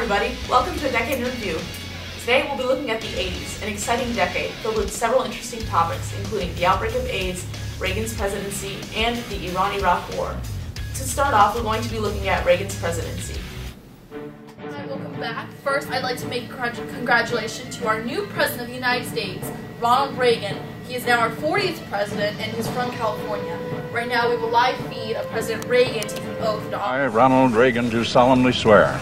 everybody, welcome to A Decade in Review. Today we'll be looking at the 80s, an exciting decade filled with several interesting topics, including the outbreak of AIDS, Reagan's presidency, and the Iran-Iraq War. To start off, we're going to be looking at Reagan's presidency. Hi, welcome back. First, I'd like to make a congratulations to our new President of the United States, Ronald Reagan. He is now our 40th president, and he's from California. Right now, we have a live feed of President Reagan taking oath to office. I, Ronald Reagan, do solemnly swear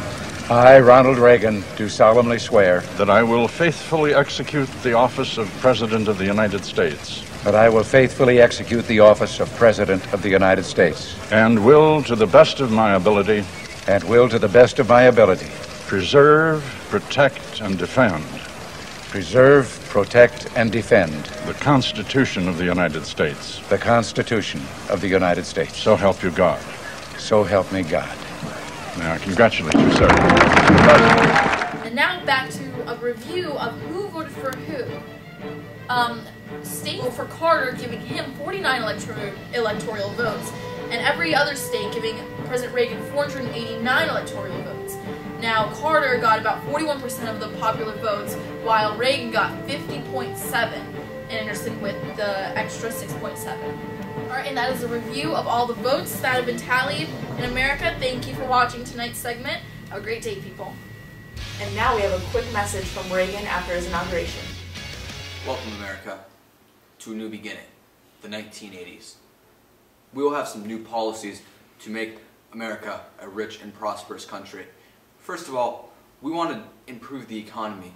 I, Ronald Reagan, do solemnly swear that I will faithfully execute the office of President of the United States that I will faithfully execute the office of President of the United States and will, to the best of my ability, preserve, protect, and defend the Constitution of the United States. The Constitution of the United States. So help you God. So help me God. Now, I congratulate you, sir. And now back to a review of who voted for who. State for Carter, giving him 49 electoral votes, and every other state giving President Reagan 489 electoral votes. Now, Carter got about 41% of the popular votes, while Reagan got 50.7, and Anderson with the extra 6.7. Alright, and that is a review of all the votes that have been tallied in America. Thank you for watching tonight's segment. Have a great day, people. And now we have a quick message from Reagan after his inauguration. Welcome, America, to a new beginning, the 1980s. We will have some new policies to make America a rich and prosperous country. First of all, we want to improve the economy.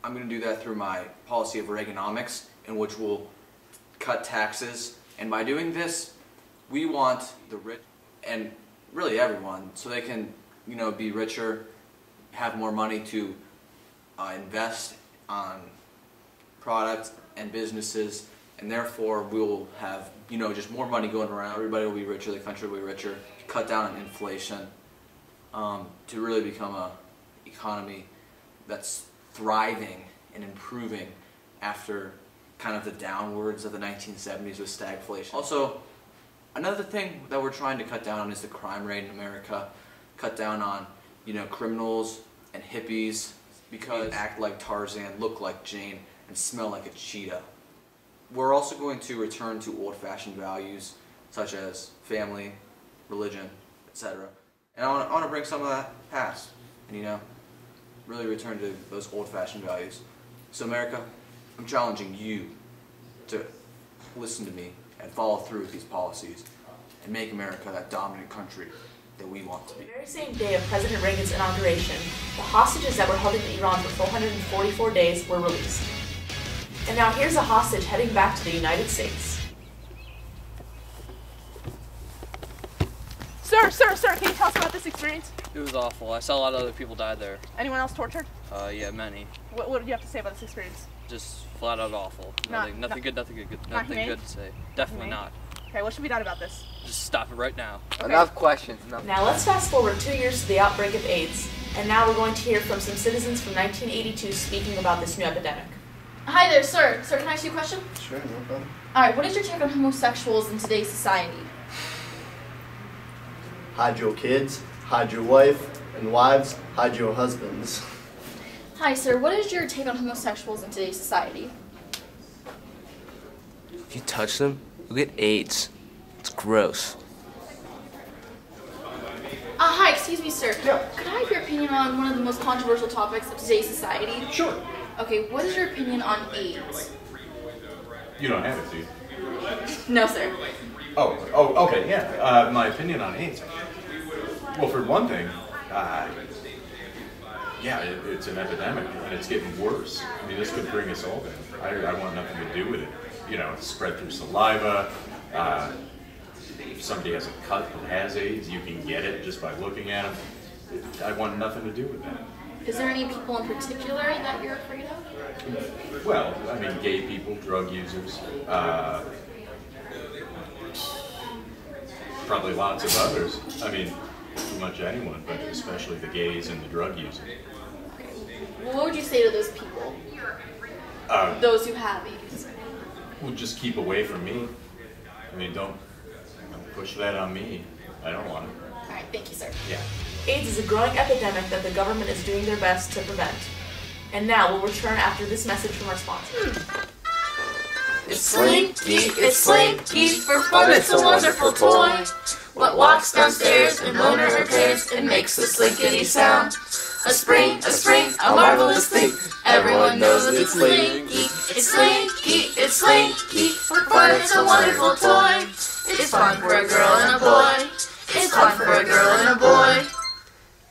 I'm going to do that through my policy of Reaganomics, in which we'll cut taxes. And by doing this, we want the rich, and really everyone, so they can, be richer, have more money to invest on products and businesses, and therefore we will have, just more money going around. Everybody will be richer, the country will be richer, cut down on inflation, to really become an economy that's thriving and improving after kind of the downwards of the 1970s with stagflation. Also, another thing that we're trying to cut down on is the crime rate in America. Cut down on, criminals and hippies because they act like Tarzan, look like Jane, and smell like a cheetah. We're also going to return to old-fashioned values such as family, religion, etc. And I want to bring some of that past and, really return to those old-fashioned values. So America, I'm challenging you to listen to me and follow through with these policies and make America that dominant country that we want to be. The very same day of President Reagan's inauguration, the hostages that were held in Iran for 444 days were released. And now here's a hostage heading back to the United States. Sir, can you tell us about this experience? It was awful. I saw a lot of other people die there. Anyone else tortured? Yeah, many. What did you have to say about this experience? Just flat out awful. Nothing good to say. Definitely not. Okay, what should be done about this? Just stop it right now. Okay. Enough questions. Now let's fast forward 2 years to the outbreak of AIDS, and now we're going to hear from some citizens from 1982 speaking about this new epidemic. Hi there, sir. Sir, can I ask you a question? Sure, no problem. Alright, what is your take on homosexuals in today's society? Hide your kids, hide your wife and wives, hide your husbands. Hi, sir. What is your take on homosexuals in today's society? If you touch them, you'll get AIDS. It's gross. Hi, excuse me, sir. Yeah. Could I have your opinion on one of the most controversial topics of today's society? Sure. Okay, what is your opinion on AIDS? You don't have it, do you? No, sir. Oh, okay, yeah. My opinion on AIDS. Well, for one thing, it's an epidemic, and it's getting worse. I mean, this could bring us all down. I want nothing to do with it. It's spread through saliva. If somebody has a cut that has AIDS, you can get it just by looking at them. I want nothing to do with that. Is there any people in particular that you're afraid of? Well, I mean, gay people, drug users, probably lots of others. I mean, pretty much anyone, but especially the gays and the drug users. Well, what would you say to those people? Those who have AIDS? Well, just keep away from me. I mean, don't push that on me. I don't want it. Alright, Thank you, sir. Yeah. AIDS is a growing epidemic that the government is doing their best to prevent. And now we'll return after this message from our sponsor. It's Slinky, for fun it's a wonderful toy. What walks downstairs and moaner her tears and makes the slinkity sound. A spring, a marvelous thing. Everyone knows that it's Slinky. It's Slinky, for fun it's a wonderful toy. It's fun for a girl and a boy. It's fun for a girl and a boy.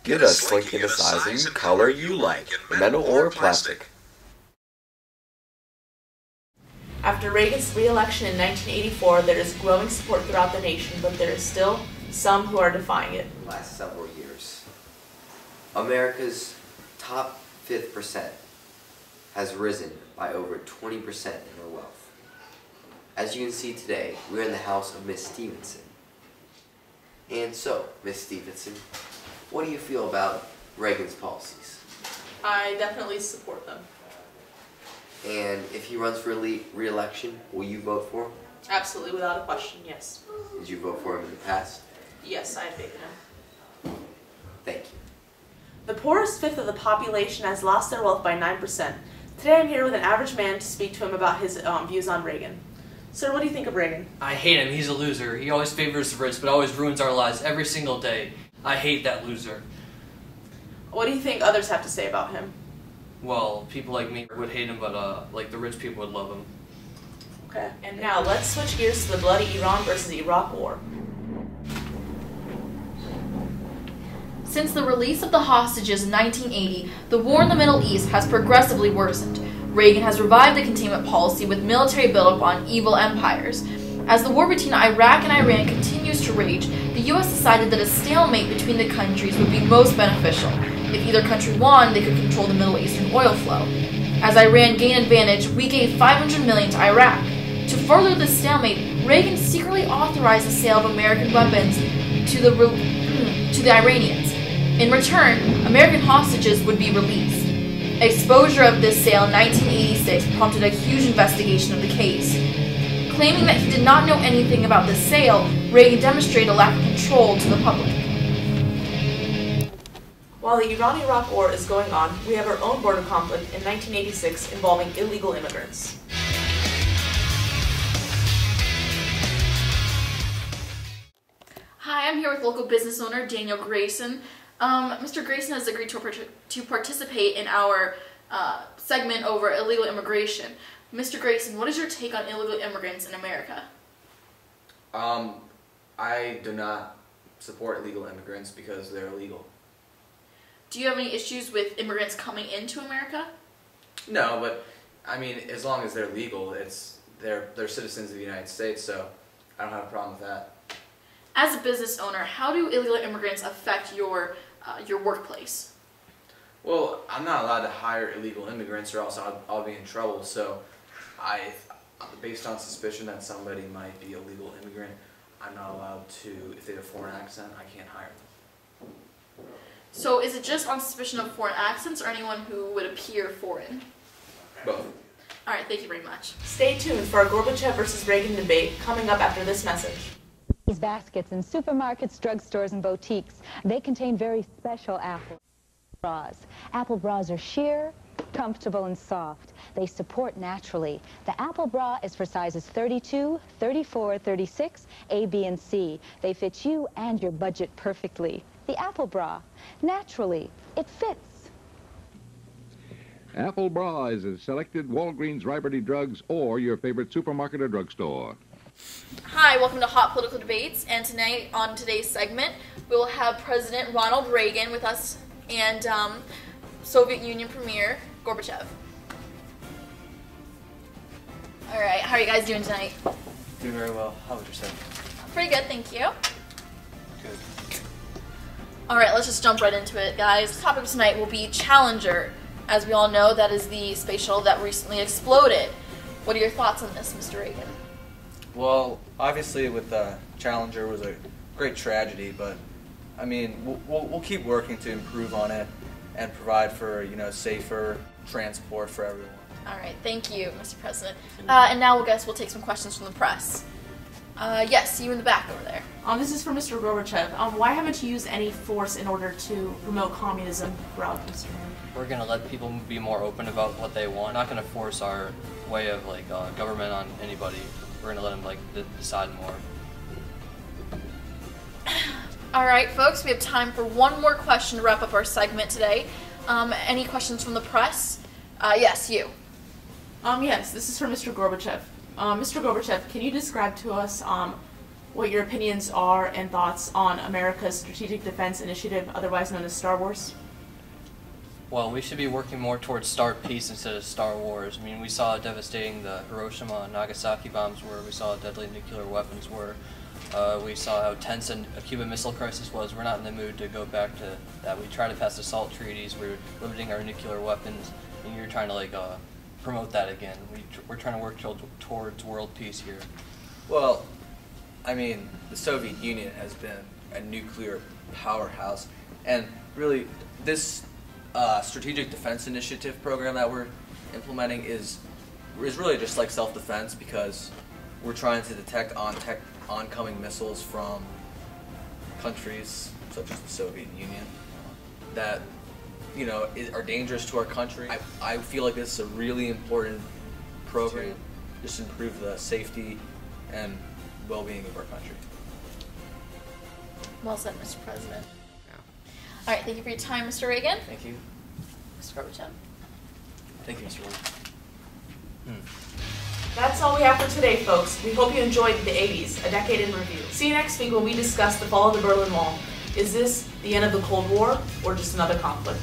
Get a Slinky the sizing, color you like, metal or plastic. After Reagan's re-election in 1984, there is growing support throughout the nation, but there is still some who are defying it. Last several years, America's top 5% has risen by over 20% in their wealth. As you can see today, we're in the house of Miss Stevenson. And so, Miss Stevenson, what do you feel about Reagan's policies? I definitely support them. And if he runs for re-election, will you vote for him? Absolutely, without a question, yes. Did you vote for him in the past? Yes, I have faith in him. Thank you. The poorest fifth of the population has lost their wealth by 9%. Today I'm here with an average man to speak to him about his views on Reagan. Sir, what do you think of Reagan? I hate him. He's a loser. He always favors the rich, but always ruins our lives every single day. I hate that loser. What do you think others have to say about him? Well, people like me would hate him, but like the rich people would love him. Okay. And now let's switch gears to the bloody Iran versus Iraq war. Since the release of the hostages in 1980, the war in the Middle East has progressively worsened. Reagan has revived the containment policy with military buildup on evil empires. As the war between Iraq and Iran continues to rage, the U.S. decided that a stalemate between the countries would be most beneficial. If either country won, they could control the Middle Eastern oil flow. As Iran gained advantage, we gave $500 million to Iraq. To further this stalemate, Reagan secretly authorized the sale of American weapons to the Iranians. In return, American hostages would be released. Exposure of this sale in 1986 prompted a huge investigation of the case. Claiming that he did not know anything about the sale, Reagan demonstrated a lack of control to the public. While the Iran-Iraq war is going on, we have our own border conflict in 1986 involving illegal immigrants. Hi, I'm here with local business owner Daniel Grayson. Mr. Grayson has agreed to participate in our segment over illegal immigration. Mr. Grayson, what is your take on illegal immigrants in America? I do not support illegal immigrants because they're illegal. Do you have any issues with immigrants coming into America? No, but I mean, as long as they're legal, they're citizens of the United States, so I don't have a problem with that. As a business owner, how do illegal immigrants affect your workplace? Well, I'm not allowed to hire illegal immigrants or else I'll be in trouble, so based on suspicion that somebody might be a legal immigrant, I'm not allowed to, if they have a foreign accent, I can't hire them. So is it just on suspicion of foreign accents or anyone who would appear foreign? Both. Alright, thank you very much. Stay tuned for our Gorbachev versus Reagan debate coming up after this message. These baskets in supermarkets, drugstores, and boutiques, they contain very special apple bras. Apple bras are sheer, comfortable, and soft. They support naturally. The Apple bra is for sizes 32, 34, 36, A, B, and C. They fit you and your budget perfectly. The Apple bra, naturally, it fits. Apple bra is at selected Walgreens, Liberty Drugs, or your favorite supermarket or drugstore. Hi, welcome to Hot Political Debates, and tonight, on today's segment, we will have President Ronald Reagan with us and Soviet Union Premier Gorbachev. Alright, how are you guys doing tonight? Doing very well. How about yourself? Pretty good, thank you. Good. Alright, let's just jump right into it, guys. The topic tonight will be Challenger. As we all know, that is the space shuttle that recently exploded. What are your thoughts on this, Mr. Reagan? Well, obviously with Challenger was a great tragedy, but I mean, we'll keep working to improve on it and provide for, you know, safer transport for everyone. Alright, thank you, Mr. President. And now we'll take some questions from the press. Yes, you in the back over there. This is for Mr. Gorbachev. Why haven't you used any force in order to promote communism throughout Eastern Europe? We're gonna let people be more open about what they want. We're not gonna force our way of government on anybody. We're gonna let them decide more. All right, folks, we have time for one more question to wrap up our segment today. Any questions from the press? Yes, you. Yes, this is for Mr. Gorbachev. Mr. Gorbachev, can you describe to us what your opinions are and thoughts on America's Strategic Defense Initiative, otherwise known as Star Wars? Well, we should be working more towards Star Peace instead of Star Wars. I mean, we saw how devastating the Hiroshima and Nagasaki bombs were. We saw how deadly nuclear weapons were. We saw how tense a Cuban Missile Crisis was. We're not in the mood to go back to that. We tried to pass the SALT treaties. We're limiting our nuclear weapons, and you're trying to promote that again. We're trying to work towards world peace here. Well, I mean, the Soviet Union has been a nuclear powerhouse, and really, this Strategic Defense Initiative program that we're implementing is really just like self-defense, because we're trying to detect oncoming missiles from countries such as the Soviet Union that are dangerous to our country. I feel like this is a really important program to just improve the safety and well-being of our country. Well said, Mr. President. All right, thank you for your time, Mr. Reagan. Thank you. Mr. Gorbachev. Thank you, Mr. Reagan. That's all we have for today, folks. We hope you enjoyed the 80s, a decade in review. See you next week when we discuss the fall of the Berlin Wall. Is this the end of the Cold War or just another conflict?